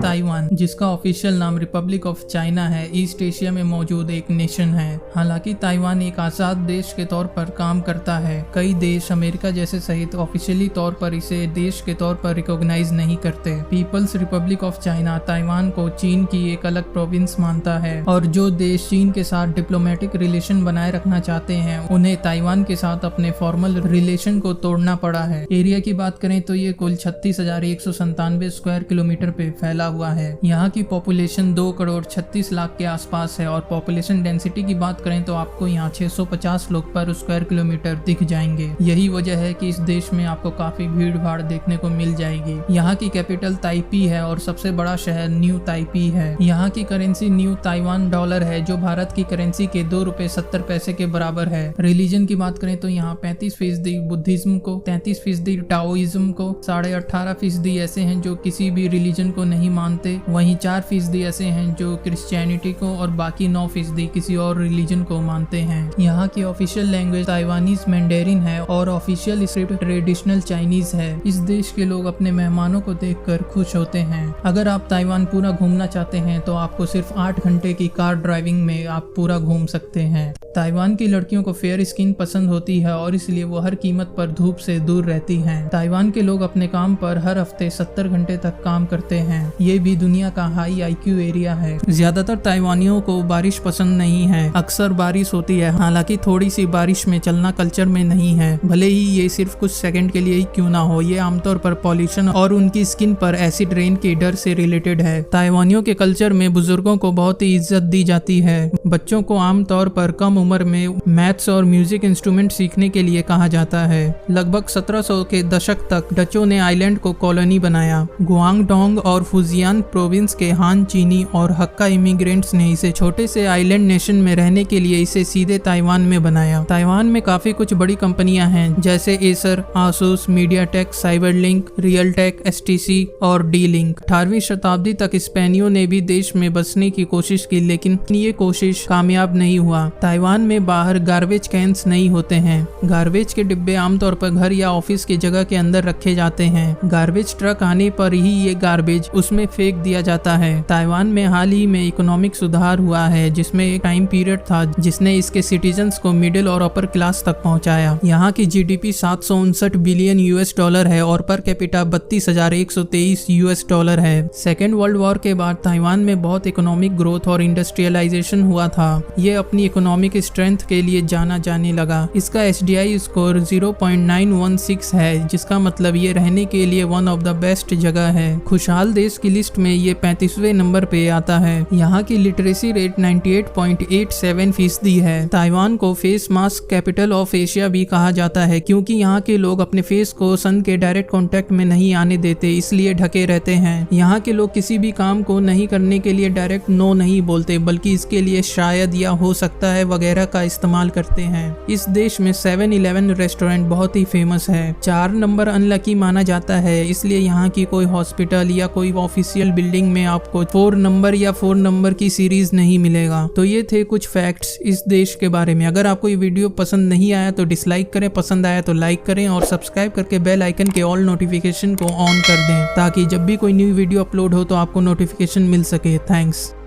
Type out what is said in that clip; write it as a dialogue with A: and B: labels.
A: Taiwan, जिसका official नाम Republic of China है, ईस्ट एशिया में मौजूद एक नेशन है। हालांकि ताइवान एक आजाद देश के तौर पर काम करता है। कई देश अमेरिका जैसे सहित ऑफिशियली तौर पर इसे देश के तौर पर रिकॉग्नाइज नहीं करते। People's republic of China Taiwan को चीन की एक अलग प्रोविंस मानता है और जो देश चीन के साथ डिप्लोमेटिक रिलेशन बनाए रखना चाहते हैं उन्हें ताइवान के साथ अपने फॉर्मल रिलेशन को तोड़ना पड़ा है। एरिया की बात करें तो ये कुल 36,197 स्क्वायर किलोमीटर पे फैला हुआ है। यहाँ की पॉपुलेशन 2 करोड़ 36 लाख के आसपास है और पॉपुलेशन डेंसिटी की बात करें तो आपको यहाँ 650 लोग पर स्क्वायर किलोमीटर दिख जाएंगे। यही वजह है कि इस देश में आपको काफी भीड़ भाड़ देखने को मिल जाएगी। यहाँ की कैपिटल ताइपी है और सबसे बड़ा शहर न्यू ताइपी है। यहाँ की करेंसी न्यू ताइवान डॉलर है जो भारत की करेंसी के 2 रुपए 70 पैसे के बराबर है। रिलीजन की बात करें तो यहाँ 35% बुद्धिज्म को, 33% टाओइज्म को, 18.5% ऐसे हैं जो किसी भी रिलीजन को नहीं मानते, वहीं 4% ऐसे हैं जो क्रिश्चियनिटी को और बाकी 9% किसी और रिलीजन को मानते हैं। यहाँ की ऑफिशियल लैंग्वेज ताइवानीज मैंडेरिन है और ऑफिशियल स्क्रिप्ट ट्रेडिशनल चाइनीज है। इस देश के लोग अपने मेहमानों को देखकर खुश होते हैं। अगर आप ताइवान पूरा घूमना चाहते हैं तो आपको सिर्फ 8 घंटे की कार ड्राइविंग में आप पूरा घूम सकते हैं। ताइवान की लड़कियों को फेयर स्किन पसंद होती है और इसलिए वो हर कीमत पर धूप से दूर रहती हैं। ताइवान के लोग अपने काम पर हर हफ्ते 70 घंटे तक काम करते हैं। ये भी दुनिया का हाई IQ एरिया है। ज्यादातर ताइवानियों को बारिश पसंद नहीं है। अक्सर बारिश होती है, हालांकि थोड़ी सी बारिश में चलना कल्चर में नहीं है, भले ही ये सिर्फ कुछ सेकंड के लिए ही क्यों ना हो। ये आमतौर पर पॉल्यूशन और उनकी स्किन पर एसिड रेन के डर से रिलेटेड है। ताइवानियों के कल्चर में बुजुर्गों को बहुत ही इज्जत दी जाती है। बच्चों को आमतौर पर कम उम्र में मैथ्स और म्यूजिक इंस्ट्रूमेंट सीखने के लिए कहा जाता है। लगभग 1700 के दशक तक डचों ने आइलैंड को कॉलोनी बनाया। गुआंगडोंग और फुजियान प्रोविंस के हान चीनी और हक्का इमिग्रेंट्स ने इसे छोटे से आइलैंड नेशन में रहने के लिए इसे सीधे ताइवान में बनाया। ताइवान में काफी कुछ बड़ी कंपनियां हैं जैसे Acer, Asus, MediaTek, CyberLink, Realtek, STC और D-Link। 18वीं शताब्दी तक स्पेनियों ने भी देश में बसने की कोशिश की, लेकिन ये कोशिश कामयाब नहीं हुआ। ताइवान में बाहर गार्बेज कैंस नहीं होते हैं। गार्बेज के डिब्बे आमतौर पर घर या ऑफिस की जगह के अंदर रखे जाते हैं। गार्बेज ट्रक आने पर ही ये गार्बेज उसमें फेंक दिया जाता है। ताइवान में हाल ही में इकोनॉमिक सुधार हुआ है जिसमें एक टाइम पीरियड था जिसने इसके सिटीजन्स को मिडिल और अपर क्लास तक पहुंचाया। यहाँ की GDP 759 बिलियन $, है और पर कैपिटा 32,123 $। है। सेकेंड वर्ल्ड वॉर के बाद ताइवान में बहुत इकोनॉमिक ग्रोथ और इंडस्ट्रियलाइजेशन हुआ था। ये अपनी इकोनॉमिक स्ट्रेंथ के लिए जाना जाने लगा। इसका SDI स्कोर 0.916 है, जिसका मतलब ये रहने के लिए वन ऑफ द बेस्ट जगह है। खुशहाल देश की लिस्ट में ये 35वें नंबर पे आता है। यहाँ की लिटरेसी रेट 98.87% है। ताइवान को face mask capital of Asia भी कहा जाता है क्योंकि यहाँ के लोग अपने फेस को सन के डायरेक्ट कांटेक्ट में नहीं आने देते, इसलिए ढके रहते हैं। यहाँ के लोग किसी भी काम को नहीं करने के लिए डायरेक्ट नो नहीं बोलते, बल्कि इसके लिए शायद या हो सकता है वगैरह का इस्तेमाल करते हैं। इस देश में 7-Eleven रेस्टोरेंट बहुत ही फेमस है। 4 नंबर अनलकी माना जाता है, इसलिए यहाँ की कोई हॉस्पिटल या कोई ऑफिशियल बिल्डिंग में आपको 4 नंबर या 4 नंबर की सीरीज नहीं मिलेगा। तो ये थे कुछ फैक्ट्स इस देश के बारे में। अगर आपको ये वीडियो पसंद नहीं आया तो डिसलाइक करें, पसंद आया तो लाइक करें और सब्सक्राइब करके बेल आइकन के ऑल नोटिफिकेशन को ऑन कर दें ताकि जब भी कोई न्यू वीडियो अपलोड हो तो आपको नोटिफिकेशन मिल सके। थैंक्स।